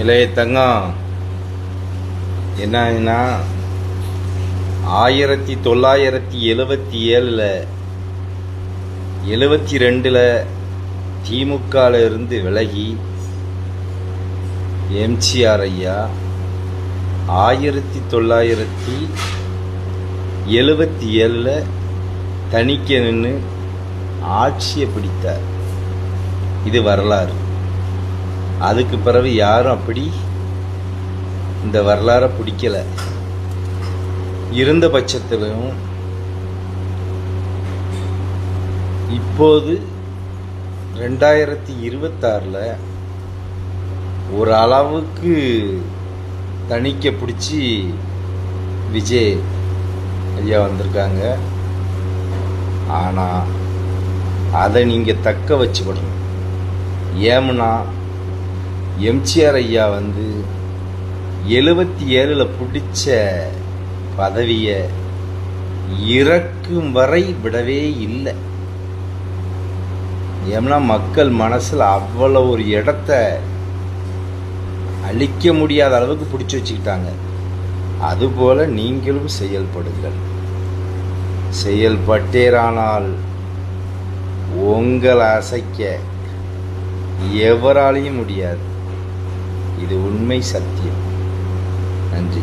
இளைய தங்கம் என்னன்னா 1977 72 திமுகவில் இருந்து விலகி எம்ஜிஆர் ஐயா 1977 தனிக்க நின்று ஆட்சியை பிடித்தார். இது வரலாறு. அதுக்கு பிறகு யாரும் அப்படி இந்த வரலாறை பிடிக்கல. இருந்த பட்சத்திலும் இப்போது 2026 ஒரு அளவுக்கு தணிக்க பிடிச்சி விஜய் ஐயா வந்திருக்காங்க. ஆனால் அதை நீங்கள் தக்க வச்சுக்கணும். ஏமுன்னா எம்ஜிஆர் ஐயா 77 பிடிச்ச பதவியை இறக்கும் வரை விடவே இல்லை. ஏன்னா மக்கள் மனசில் அவ்வளோ ஒரு இடத்த அழிக்க முடியாத அளவுக்கு பிடிச்சி வச்சுக்கிட்டாங்க. அதுபோல் நீங்களும் செயல்படுங்கள். செயல்பட்டேரானால் உங்களை அசைக்க எவராலையும் முடியாது. இது உண்மை, சத்தியம். நன்றி.